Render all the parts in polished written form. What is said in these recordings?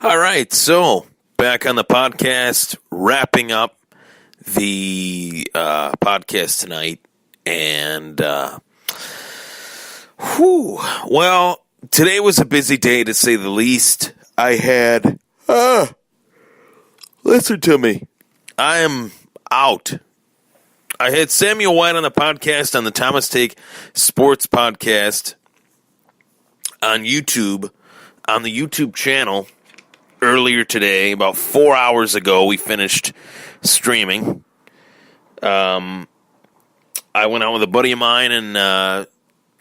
All right, so back on the podcast, wrapping up the podcast tonight, and well, today was a busy day to say the least. I had listen to me. I am out. I had Samuel White on the podcast on the Thomas Take Sports podcast on YouTube, on the YouTube channel. Earlier today, about 4 hours ago, we finished streaming. I went out with a buddy of mine and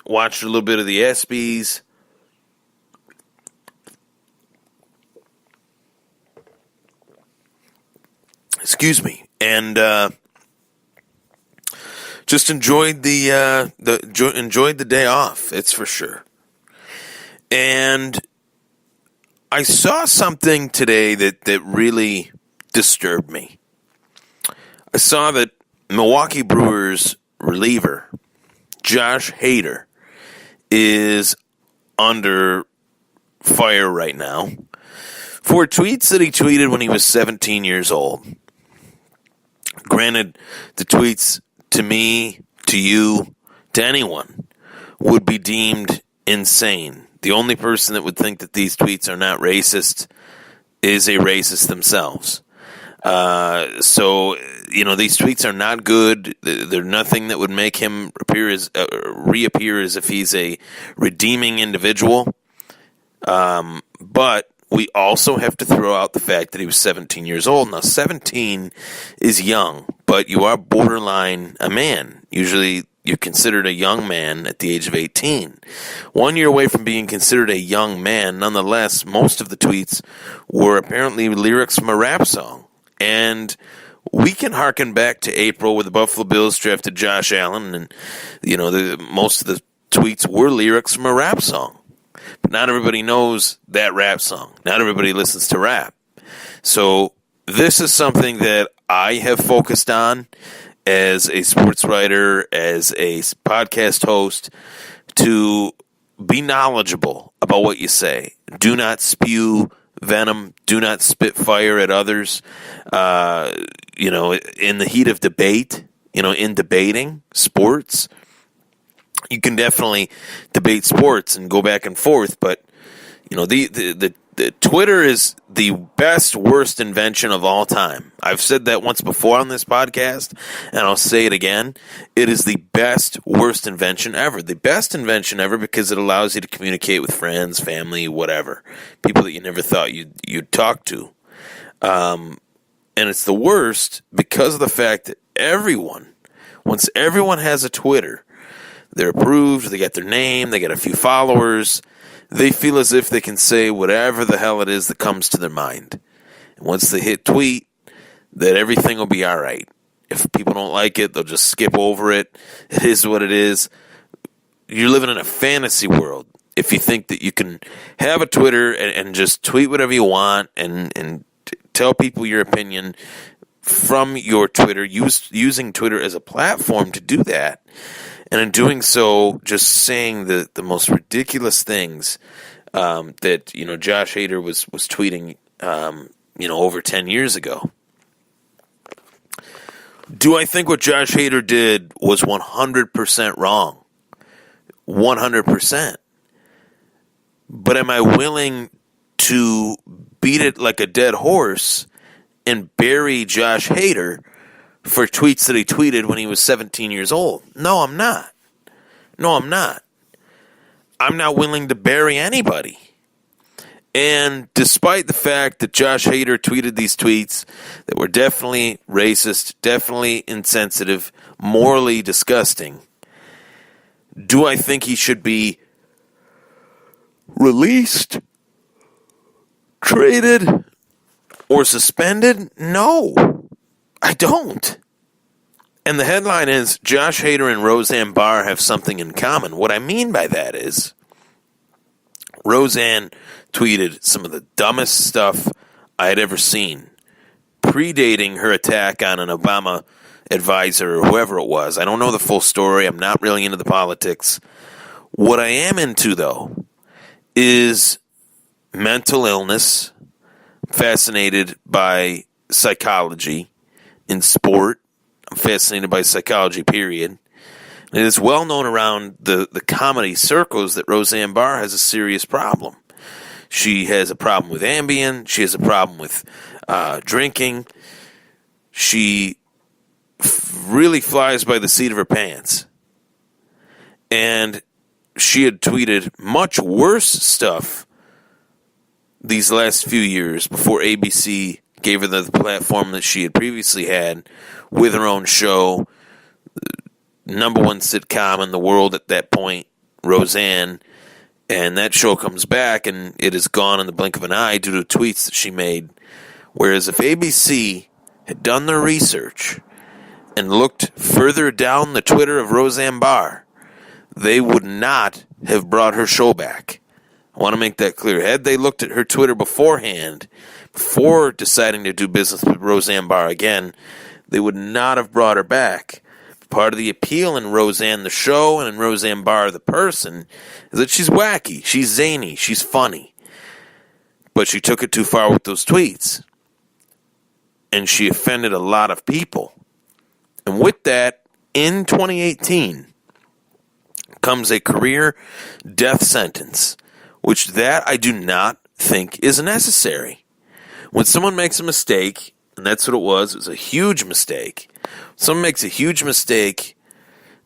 watched a little bit of the ESPYs. Excuse me, and just enjoyed the day off. It's for sure, and I saw something today that really disturbed me. I saw that Milwaukee Brewers reliever Josh Hader is under fire right now for tweets that he tweeted when he was 17 years old. Granted, the tweets to me, to you, to anyone would be deemed insane. The only person that would think that these tweets are not racist is a racist themselves. So, these tweets are not good. They're nothing that would make him reappear as if he's a redeeming individual. But we also have to throw out the fact that he was 17 years old. Now, 17 is young, but you are borderline a man. Usually, you're considered a young man at the age of 18. 1 year away from being considered a young man, nonetheless, most of the tweets were apparently lyrics from a rap song. And we can harken back to April where the Buffalo Bills drafted Josh Allen, and, most of the tweets were lyrics from a rap song. But not everybody knows that rap song. Not everybody listens to rap. So this is something that I have focused on as a sports writer, as a podcast host, to be knowledgeable about what you say. Do not spew venom. Do not spit fire at others. In the heat of debate, in debating sports, you can definitely debate sports and go back and forth, but the Twitter is the best, worst invention of all time. I've said that once before on this podcast, and I'll say it again. It is the best, worst invention ever. The best invention ever because it allows you to communicate with friends, family, whatever, people that you never thought you'd talk to. And it's the worst because of the fact that once everyone has a Twitter, they're approved, they got their name, they got a few followers, they feel as if they can say whatever the hell it is that comes to their mind. And once they hit tweet, that everything will be all right. If people don't like it, they'll just skip over it. It is what it is. You're living in a fantasy world if you think that you can have a Twitter and just tweet whatever you want and tell people your opinion from your Twitter, using Twitter as a platform to do that. And in doing so, just saying the most ridiculous things that Josh Hader was tweeting over 10 years ago. Do I think what Josh Hader did was 100% wrong? 100%. But am I willing to beat it like a dead horse and bury Josh Hader for tweets that he tweeted when he was 17 years old? No, I'm not. I'm not willing to bury anybody. And despite the fact that Josh Hader tweeted these tweets that were definitely racist, definitely insensitive, morally disgusting, do I think he should be released, traded, or suspended? No, I don't. And the headline is, Josh Hader and Roseanne Barr have something in common. What I mean by that is, Roseanne tweeted some of the dumbest stuff I had ever seen, predating her attack on an Obama advisor or whoever it was. I don't know the full story. I'm not really into the politics. What I am into, though, is mental illness, fascinated by psychology in sport. I'm fascinated by psychology, period. And it is well known around the comedy circles that Roseanne Barr has a serious problem. She has a problem with Ambien. She has a problem with drinking. She really flies by the seat of her pants. And she had tweeted much worse stuff these last few years before ABC gave her the platform that she had previously had with her own show, number one sitcom in the world at that point, Roseanne. And that show comes back and it is gone in the blink of an eye due to tweets that she made. Whereas if ABC had done their research and looked further down the Twitter of Roseanne Barr, they would not have brought her show back. I want to make that clear. Had they looked at her Twitter beforehand, before deciding to do business with Roseanne Barr again, they would not have brought her back. Part of the appeal in Roseanne the show and in Roseanne Barr the person is that she's wacky, she's zany, she's funny. But she took it too far with those tweets. And she offended a lot of people. And with that, in 2018, comes a career death sentence, which that I do not think is necessary. When someone makes a mistake, and that's what it was a huge mistake. Someone makes a huge mistake,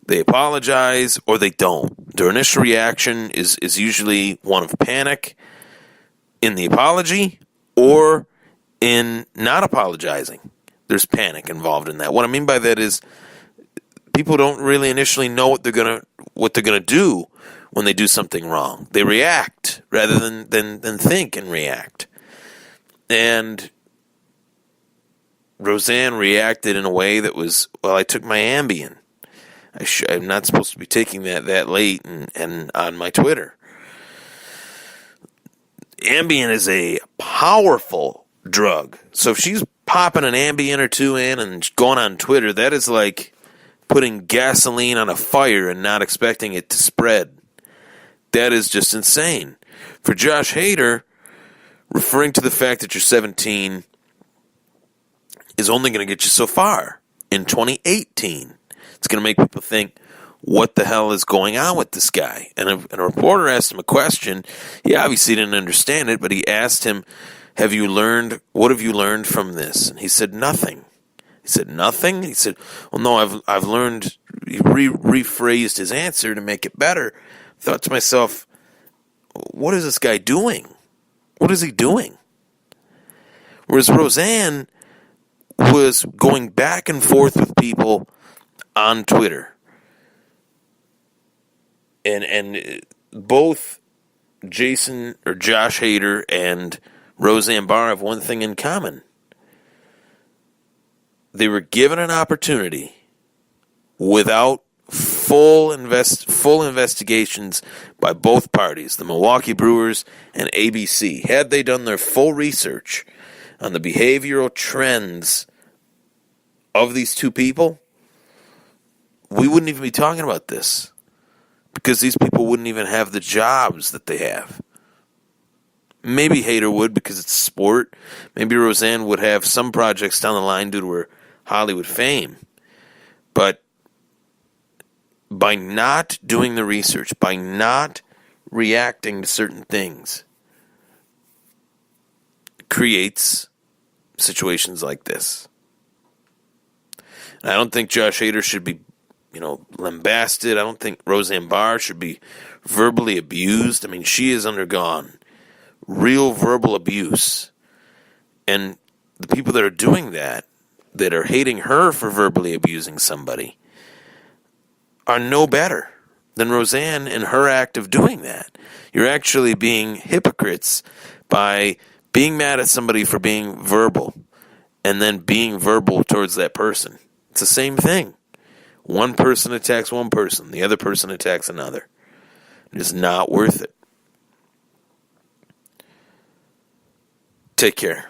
they apologize or they don't. Their initial reaction is usually one of panic in the apology or in not apologizing. There's panic involved in that. What I mean by that is people don't really initially know what they're gonna do when they do something wrong. They react rather than think and react. And Roseanne reacted in a way that was, well, I took my Ambien. I'm not supposed to be taking that late and on my Twitter. Ambien is a powerful drug. So if she's popping an Ambien or two in and going on Twitter, that is like putting gasoline on a fire and not expecting it to spread. That is just insane. For Josh Hader, referring to the fact that you're 17 is only going to get you so far. In 2018, it's going to make people think, what the hell is going on with this guy? And a reporter asked him a question. He obviously didn't understand it, but he asked him, what have you learned from this? And he said, nothing. He said, nothing? He said, well, no, I've learned. He rephrased his answer to make it better. I thought to myself, what is this guy doing? What is he doing? Whereas Roseanne was going back and forth with people on Twitter. And both Josh Hader and Roseanne Barr have one thing in common. They were given an opportunity without full investigations by both parties, the Milwaukee Brewers and ABC. Had they done their full research on the behavioral trends of these two people, we wouldn't even be talking about this. Because these people wouldn't even have the jobs that they have. Maybe Hader would because it's sport. Maybe Roseanne would have some projects down the line due to her Hollywood fame. But by not doing the research, by not reacting to certain things, creates situations like this. And I don't think Josh Hader should be lambasted. I don't think Roseanne Barr should be verbally abused. I mean, she has undergone real verbal abuse. And the people that are doing that are hating her for verbally abusing somebody, are no better than Roseanne in her act of doing that. You're actually being hypocrites by being mad at somebody for being verbal and then being verbal towards that person. It's the same thing. One person attacks one person, the other person attacks another. It's not worth it. Take care.